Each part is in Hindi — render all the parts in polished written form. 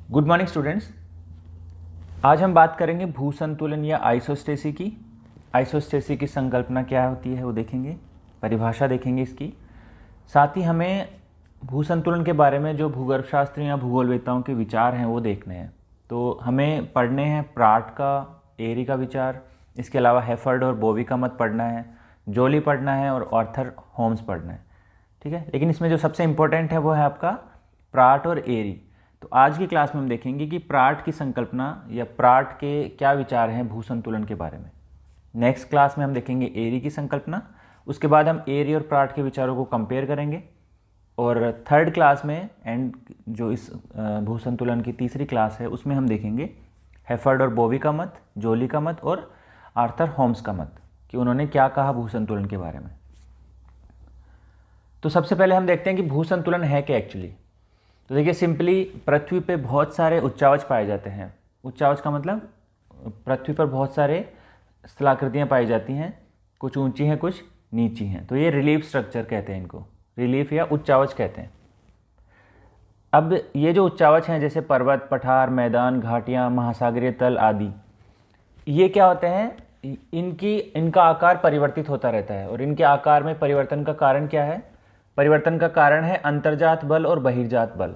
Good morning students. आज हम बात करेंगे भू संतुलन या आइसोस्टेसी की। आइसोस्टेसी की संकल्पना क्या होती है वो देखेंगे, परिभाषा देखेंगे इसकी। साथ ही हमें भू संतुलन के बारे में जो भूगर्भशास्त्री या भूगोलवेत्ताओं के विचार हैं वो देखने हैं। तो हमें पढ़ने हैं प्राट का, एरी का विचार, इसके अलावा हेफर्ड और बोवी का मत पढ़ना है, जोली पढ़ना है और आर्थर होम्स पढ़ना है। ठीक है, लेकिन इसमें जो सबसे इम्पोर्टेंट है वो है आपका प्राट और एरी। तो आज की क्लास में हम देखेंगे कि प्राट की संकल्पना या प्राट के क्या विचार हैं भू संतुलन के बारे में। नेक्स्ट क्लास में हम देखेंगे एरी की संकल्पना, उसके बाद हम एरी और प्राट के विचारों को कंपेयर करेंगे। और थर्ड क्लास में एंड जो इस भू संतुलन की तीसरी क्लास है उसमें हम देखेंगे हेफर्ड और बोवी का मत, जोली का मत और आर्थर होम्स का मत कि उन्होंने क्या कहा भू संतुलन के बारे में। तो सबसे पहले हम देखते हैं कि भू संतुलन है क्या एक्चुअली। तो देखिए, सिंपली पृथ्वी पे बहुत सारे उच्चावच पाए जाते हैं। उच्चावच का मतलब पृथ्वी पर बहुत सारे स्थलाकृतियाँ पाई जाती हैं, कुछ ऊंची हैं कुछ नीची हैं। तो ये रिलीफ स्ट्रक्चर कहते हैं, इनको रिलीफ या उच्चावच कहते हैं। अब ये जो उच्चावच हैं जैसे पर्वत, पठार, मैदान, घाटियाँ, महासागरीय तल आदि, ये क्या होते हैं, इनका आकार परिवर्तित होता रहता है। और इनके आकार में परिवर्तन का कारण क्या है? परिवर्तन का कारण है अंतर्जात बल और बहिर्जात बल।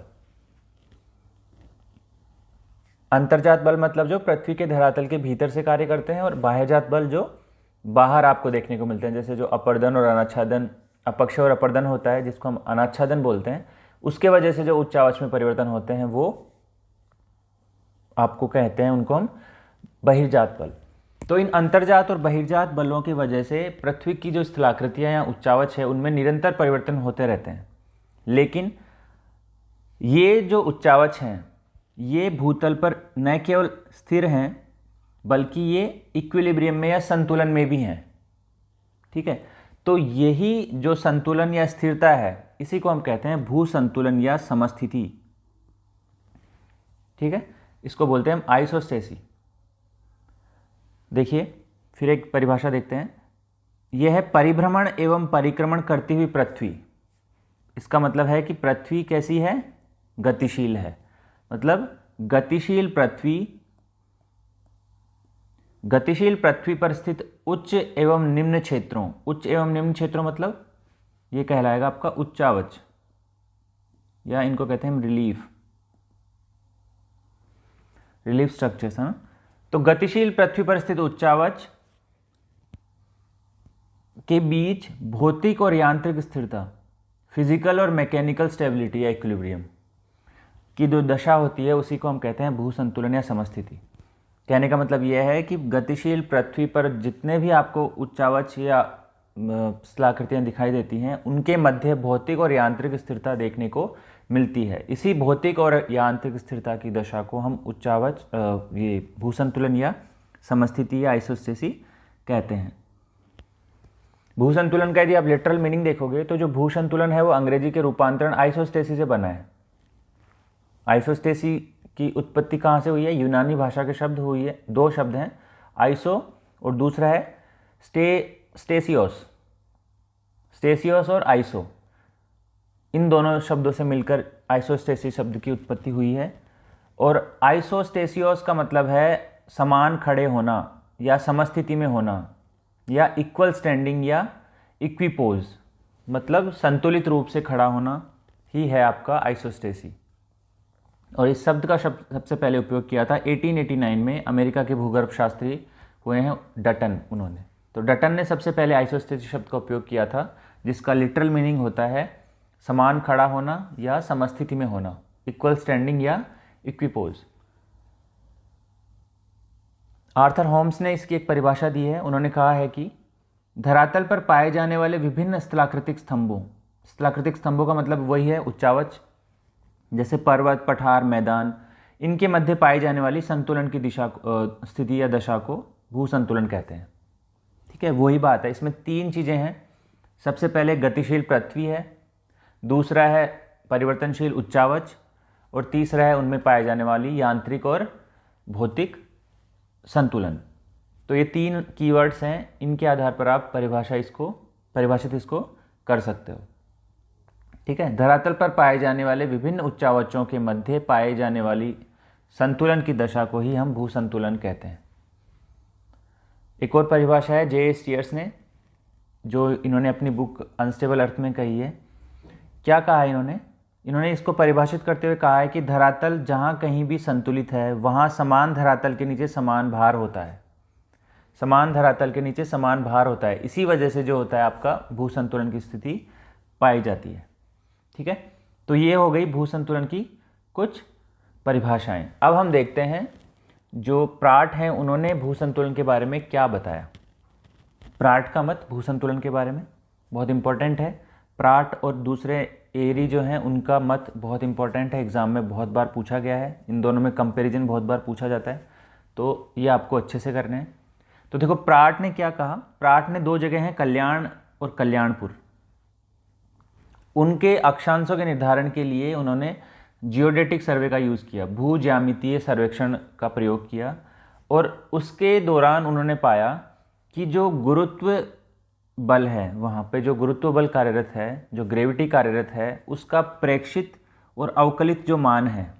अंतर्जात बल मतलब जो पृथ्वी के धरातल के भीतर से कार्य करते हैं, और बाह्यजात बल जो बाहर आपको देखने को मिलते हैं, जैसे जो अपर्दन और अनाच्छादन, अपक्ष और अपर्दन होता है जिसको हम अनाच्छादन बोलते हैं, उसके वजह से जो उच्चावच में परिवर्तन होते हैं वो आपको कहते हैं, उनको हम बहिर्जात बल। तो इन अंतर्जात और बहिर्जात बलों की वजह से पृथ्वी की जो स्थलाकृतियाँ या उच्चावच है उनमें निरंतर परिवर्तन होते रहते हैं। लेकिन ये जो उच्चावच हैं ये भूतल पर न केवल स्थिर हैं बल्कि ये इक्विलिब्रियम में या संतुलन में भी हैं। ठीक है, तो यही जो संतुलन या स्थिरता है इसी को हम कहते हैं भू संतुलन या समस्थिति। ठीक है, इसको बोलते हैं हम आइसोस्टेसी। देखिए, फिर एक परिभाषा देखते हैं। यह है परिभ्रमण एवं परिक्रमण करती हुई पृथ्वी। इसका मतलब है कि पृथ्वी कैसी है? गतिशील है। मतलब गतिशील पृथ्वी पर स्थित उच्च एवं निम्न क्षेत्रों, उच्च एवं निम्न क्षेत्रों मतलब ये कहलाएगा आपका उच्चावच, या इनको कहते हैं हम रिलीफ स्ट्रक्चर्स। हाँ, तो गतिशील पृथ्वी पर स्थित उच्चावच के बीच भौतिक और यांत्रिक स्थिरता, फिजिकल और मैकेनिकल स्टेबिलिटी या इक्विलिब्रियम की जो दशा होती है उसी को हम कहते हैं भू संतुलन या समस्थिति। कहने का मतलब यह है कि गतिशील पृथ्वी पर जितने भी आपको उच्चावच या स्थलाकृतियाँ दिखाई देती हैं उनके मध्य भौतिक और यांत्रिक स्थिरता देखने को मिलती है। इसी भौतिक और यांत्रिक स्थिरता की दशा को हम उच्चावच ये भू संतुलन या समस्थिति या आइसोस्टेसी कहते हैं। भू संतुलन का यदि आप लिटरल मीनिंग देखोगे तो जो भू संतुलन है वो अंग्रेजी के रूपांतरण आइसोस्टेसी से बना है। आइसोस्टेसी की उत्पत्ति कहाँ से हुई है? यूनानी भाषा के शब्द हुई है, दो शब्द हैं, आइसो और दूसरा है स्टेसियोस और आइसो। इन दोनों शब्दों से मिलकर आइसोस्टेसी शब्द की उत्पत्ति हुई है। और आइसोस्टेसियोस का मतलब है समान खड़े होना या समस्थिति में होना, या इक्वल स्टैंडिंग या इक्विपोज, मतलब संतुलित रूप से खड़ा होना ही है आपका आइसोस्टेसी। और इस शब्द का सबसे पहले उपयोग किया था 1889 में अमेरिका के भूगर्भशास्त्री हुए हैं डटन, उन्होंने। तो डटन ने सबसे पहले आइसोस्टेसी शब्द का उपयोग किया था, जिसका लिटरल मीनिंग होता है समान खड़ा होना या समस्थिति में होना, इक्वल स्टैंडिंग या इक्विपोज। आर्थर होम्स ने इसकी एक परिभाषा दी है। उन्होंने कहा है कि धरातल पर पाए जाने वाले विभिन्न स्थलाकृतिक स्तंभों का मतलब वही है उच्चावच, जैसे पर्वत, पठार, मैदान, इनके मध्य पाई जाने वाली संतुलन की दिशा, स्थिति या दशा को भू संतुलन कहते हैं। ठीक है, वही बात है। इसमें तीन चीज़ें हैं। सबसे पहले गतिशील पृथ्वी है, दूसरा है परिवर्तनशील उच्चावच, और तीसरा है उनमें पाए जाने वाली यांत्रिक और भौतिक संतुलन। तो ये तीन कीवर्ड्स हैं, इनके आधार पर आप परिभाषित इसको कर सकते हो। ठीक है, धरातल पर पाए जाने वाले विभिन्न उच्चावचों के मध्य पाए जाने वाली संतुलन की दशा को ही हम भूसंतुलन कहते हैं। एक और परिभाषा है जे स्टीयर्स ने, जो इन्होंने अपनी बुक अनस्टेबल अर्थ में कही है। क्या कहा है इन्होंने इसको परिभाषित करते हुए कहा है कि धरातल जहाँ कहीं भी संतुलित है वहाँ समान धरातल के नीचे समान भार होता है। समान धरातल के नीचे समान भार होता है, इसी वजह से जो होता है आपका भूसंतुलन की स्थिति पाई जाती है। ठीक है, तो ये हो गई भूसंतुलन की कुछ परिभाषाएं। अब हम देखते हैं जो प्राट हैं उन्होंने भूसंतुलन के बारे में क्या बताया। प्राट का मत भूसंतुलन के बारे में बहुत इंपॉर्टेंट है। प्राट और दूसरे एरी जो हैं उनका मत बहुत इंपॉर्टेंट है, एग्जाम में बहुत बार पूछा गया है। इन दोनों में कंपैरिजन बहुत बार पूछा जाता है, तो ये आपको अच्छे से करने हैं। तो देखो प्राट ने क्या कहा। प्राट ने 2 जगह हैं, कल्याण और कल्याणपुर। उनके अक्षांशों के निर्धारण के लिए उन्होंने जियोडेटिक सर्वे का यूज़ किया, भू ज्यामितीय सर्वेक्षण का प्रयोग किया, और उसके दौरान उन्होंने पाया कि जो गुरुत्व बल है, वहाँ पे जो गुरुत्व बल कार्यरत है, जो ग्रेविटी कार्यरत है, उसका प्रेक्षित और अवकलित जो मान है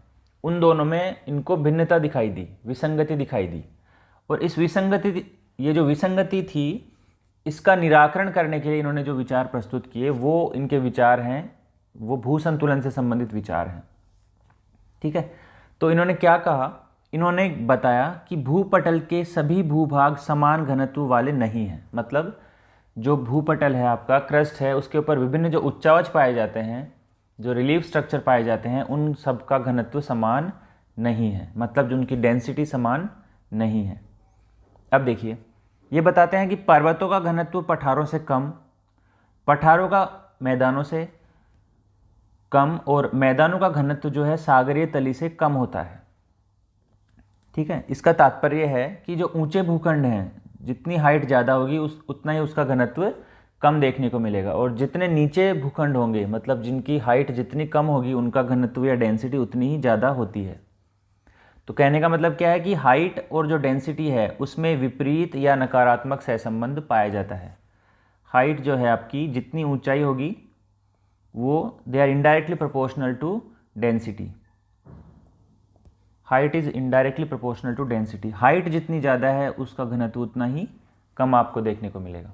उन दोनों में इनको भिन्नता दिखाई दी, विसंगति दिखाई दी। और इस ये जो विसंगति थी इसका निराकरण करने के लिए इन्होंने जो विचार प्रस्तुत किए वो इनके विचार हैं, वो भूसंतुलन से संबंधित विचार हैं। ठीक है, तो इन्होंने क्या कहा, इन्होंने बताया कि भूपटल के सभी भूभाग समान घनत्व वाले नहीं हैं। मतलब जो भूपटल है आपका, क्रस्ट है, उसके ऊपर विभिन्न जो उच्चावच पाए जाते हैं, जो रिलीफ स्ट्रक्चर पाए जाते हैं, उन सब का घनत्व समान नहीं है। मतलब जो उनकी डेंसिटी समान नहीं है। अब देखिए, ये बताते हैं कि पर्वतों का घनत्व पठारों से कम, पठारों का मैदानों से कम, और मैदानों का घनत्व जो है सागरीय तली से कम होता है। ठीक है, इसका तात्पर्य है कि जो ऊंचे भूखंड हैं, जितनी हाइट ज़्यादा होगी उतना ही उसका घनत्व कम देखने को मिलेगा, और जितने नीचे भूखंड होंगे, मतलब जिनकी हाइट जितनी कम होगी, उनका घनत्व या डेंसिटी उतनी ही ज़्यादा होती है। तो कहने का मतलब क्या है कि हाइट और जो डेंसिटी है उसमें विपरीत या नकारात्मक सहसंबंध पाया जाता है। हाइट जो है आपकी, जितनी ऊंचाई होगी वो they are indirectly proportional to density. Height is indirectly proportional to density. Height जितनी ज़्यादा है उसका घनत्व उतना ही कम आपको देखने को मिलेगा।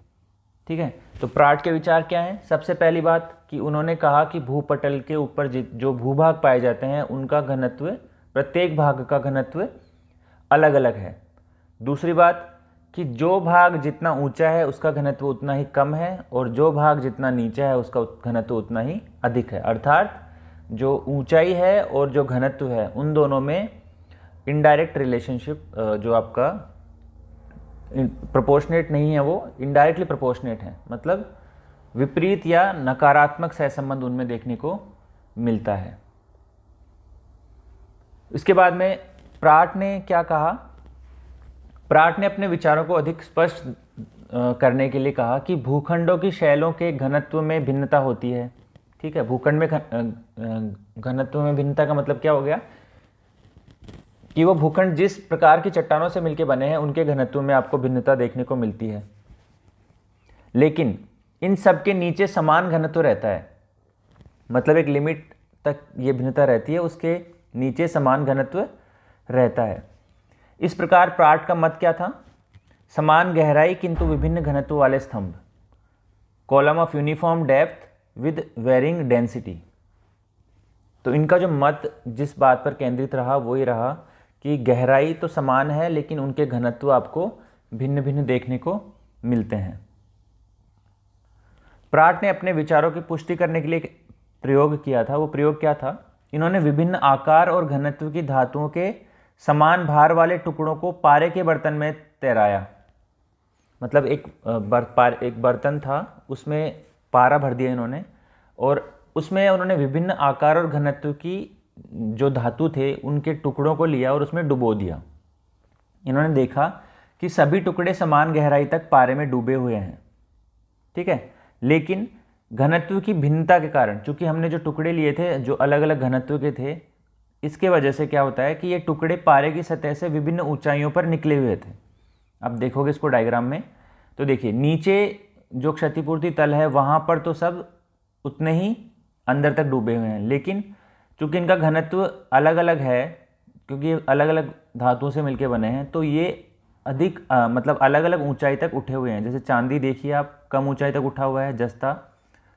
ठीक है, तो प्राट के विचार क्या हैं। सबसे पहली बात कि उन्होंने कहा कि भूपटल के ऊपर जो भूभाग पाए जाते हैं उनका घनत्व, प्रत्येक भाग का घनत्व अलग अलग है। दूसरी बात कि जो भाग जितना ऊंचा है उसका घनत्व उतना ही कम है, और जो भाग जितना नीचा है उसका घनत्व उतना ही अधिक है। अर्थात जो ऊंचाई है और जो घनत्व है उन दोनों में इनडायरेक्ट रिलेशनशिप, जो आपका प्रोपोर्शनेट नहीं है, वो इनडायरेक्टली प्रोपोर्शनेट है। मतलब विपरीत या नकारात्मक सहसंबंध उनमें देखने को मिलता है। इसके बाद में प्राट ने क्या कहा। प्राट ने अपने विचारों को अधिक स्पष्ट करने के लिए कहा कि भूखंडों की शैलों के घनत्व में भिन्नता होती है। ठीक है, भूखंड में घनत्व में भिन्नता का मतलब क्या हो गया कि वो भूखंड जिस प्रकार की चट्टानों से मिलकर बने हैं उनके घनत्व में आपको भिन्नता देखने को मिलती है, लेकिन इन सब के नीचे समान घनत्व रहता है। मतलब एक लिमिट तक ये भिन्नता रहती है, उसके नीचे समान घनत्व रहता है। इस प्रकार प्राट का मत क्या था, समान गहराई किंतु विभिन्न घनत्व वाले स्तंभ, column of uniform depth with varying density. तो इनका जो मत जिस बात पर केंद्रित रहा वो ये रहा कि गहराई तो समान है लेकिन उनके घनत्व आपको भिन्न भिन्न देखने को मिलते हैं। प्राट ने अपने विचारों की पुष्टि करने के लिए एक प्रयोग किया था। वो प्रयोग क्या था, इन्होंने विभिन्न आकार और घनत्व की धातुओं के समान भार वाले टुकड़ों को पारे के बर्तन में तैराया। मतलब एक बर्तन था, उसमें पारा भर दिया इन्होंने, और उसमें उन्होंने विभिन्न आकार और घनत्व की जो धातु थे उनके टुकड़ों को लिया और उसमें डुबो दिया। इन्होंने देखा कि सभी टुकड़े समान गहराई तक पारे में डूबे हुए हैं। ठीक है, लेकिन घनत्व की भिन्नता के कारण, चूंकि हमने जो टुकड़े लिए थे जो अलग अलग घनत्व के थे, इसके वजह से क्या होता है कि ये टुकड़े पारे की सतह से विभिन्न ऊंचाइयों पर निकले हुए थे। अब देखोगे इसको डायग्राम में तो देखिए, नीचे जो क्षतिपूर्ति तल है वहाँ पर तो सब उतने ही अंदर तक डूबे हुए हैं, लेकिन चूंकि इनका घनत्व अलग अलग है, क्योंकि ये अलग अलग धातुओं से मिलके बने हैं, तो ये अधिक मतलब अलग अलग ऊंचाई तक उठे हुए हैं। जैसे चांदी देखिए आप, कम ऊंचाई तक उठा हुआ है, जस्ता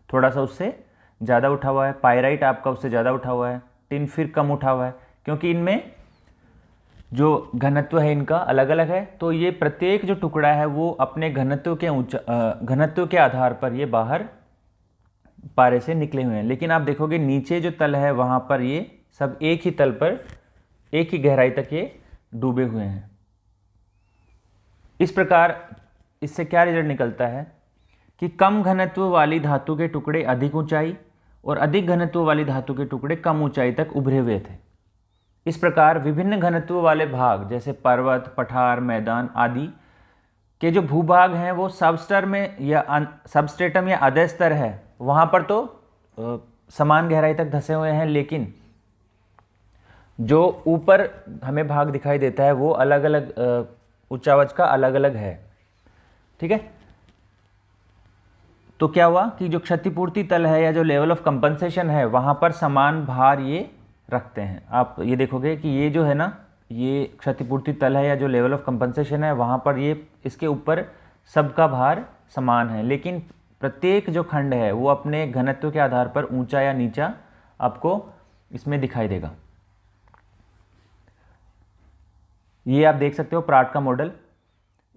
थोड़ा सा उससे ज़्यादा उठा हुआ है, पाइराइट आपका उससे ज़्यादा उठा हुआ है, टिन फिर कम उठा हुआ है, क्योंकि इनमें जो घनत्व है इनका अलग अलग है। तो ये प्रत्येक जो टुकड़ा है वो अपने घनत्व के आधार पर ये बाहर पारे से निकले हुए हैं। लेकिन आप देखोगे नीचे जो तल है वहाँ पर ये सब एक ही तल पर एक ही गहराई तक ये डूबे हुए हैं। इस प्रकार इससे क्या रिजल्ट निकलता है कि कम घनत्व वाली धातु के टुकड़े अधिक ऊंचाई और अधिक घनत्व वाली धातु के टुकड़े कम ऊंचाई तक उभरे हुए थे। इस प्रकार विभिन्न घनत्व वाले भाग जैसे पर्वत, पठार, मैदान आदि के जो भूभाग हैं वो सबस्टर में या सबस्ट्रेटम या अधः स्तर है, वहाँ पर तो समान गहराई तक धंसे हुए हैं, लेकिन जो ऊपर हमें भाग दिखाई देता है वो अलग अलग उच्चावच का अलग अलग है। ठीक है, तो क्या हुआ कि जो क्षतिपूर्ति तल है या जो लेवल ऑफ कंपनसेशन है वहाँ पर समान भार ये रखते हैं। आप ये देखोगे कि ये जो है ना, ये क्षतिपूर्ति तल है या जो लेवल ऑफ कंपनसेशन है वहाँ पर ये इसके ऊपर सबका भार समान है, लेकिन प्रत्येक जो खंड है वो अपने घनत्व के आधार पर ऊंचा या नीचा आपको इसमें दिखाई देगा। ये आप देख सकते हो प्राट का मॉडल।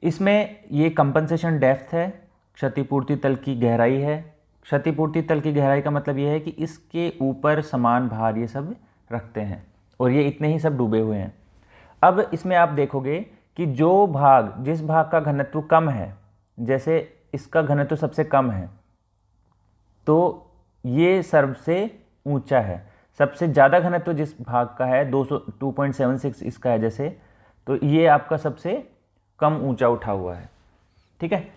इसमें ये कंपनसेशन डेप्थ है, क्षतिपूर्ति तल की गहराई है। क्षतिपूर्ति तल की गहराई का मतलब ये है कि इसके ऊपर समान भार ये सब रखते हैं और ये इतने ही सब डूबे हुए हैं। अब इसमें आप देखोगे कि जो भाग, जिस भाग का घनत्व कम है, जैसे इसका घनत्व सबसे कम है तो ये सबसे ऊंचा है। सबसे ज़्यादा घनत्व जिस भाग का है 2.76 इसका है जैसे, तो ये आपका सबसे कम ऊंचा उठा हुआ है। ठीक है,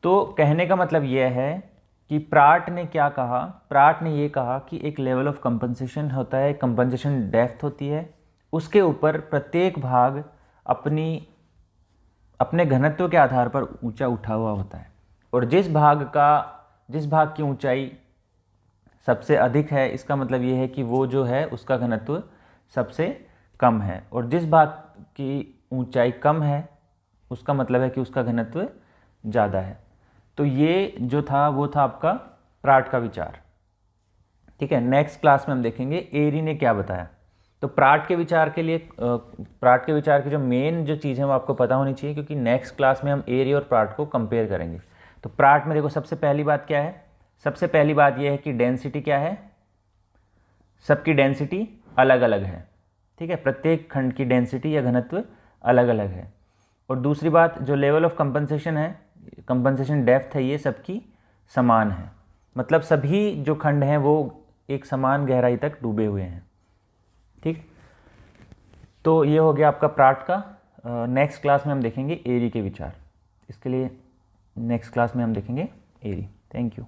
तो कहने का मतलब यह है कि प्राट ने क्या कहा, प्राट ने ये कहा कि एक लेवल ऑफ कंपनसेशन होता है, कंपनसेशन डेप्थ होती है, उसके ऊपर प्रत्येक भाग अपने घनत्व के आधार पर ऊंचा उठा हुआ होता है, और जिस भाग की ऊंचाई सबसे अधिक है इसका मतलब ये है कि वो जो है उसका घनत्व सबसे कम है, और जिस भाग की ऊंचाई कम है उसका मतलब है कि उसका घनत्व ज़्यादा है। तो ये जो था वो था आपका प्राट का विचार। ठीक है, नेक्स्ट क्लास में हम देखेंगे एरी ने क्या बताया। तो प्राट के विचार के लिए प्राट के विचार की जो मेन जो चीज़ है वो आपको पता होनी चाहिए, क्योंकि नेक्स्ट क्लास में हम एरी और प्राट को कंपेयर करेंगे। तो प्राट में देखो सबसे पहली बात क्या है, सबसे पहली बात यह है कि डेंसिटी क्या है, सबकी डेंसिटी अलग अलग है। ठीक है, प्रत्येक खंड की डेंसिटी या घनत्व अलग अलग है। और दूसरी बात, जो लेवल ऑफ कंपनसेशन है, कंपनसेशन डेप्थ है, ये सबकी समान है, मतलब सभी जो खंड हैं वो एक समान गहराई तक डूबे हुए हैं। ठीक, तो ये हो गया आपका प्राट का। नेक्स्ट क्लास में हम देखेंगे एरी के विचार। इसके लिए नेक्स्ट क्लास में हम देखेंगे एरी। Thank you.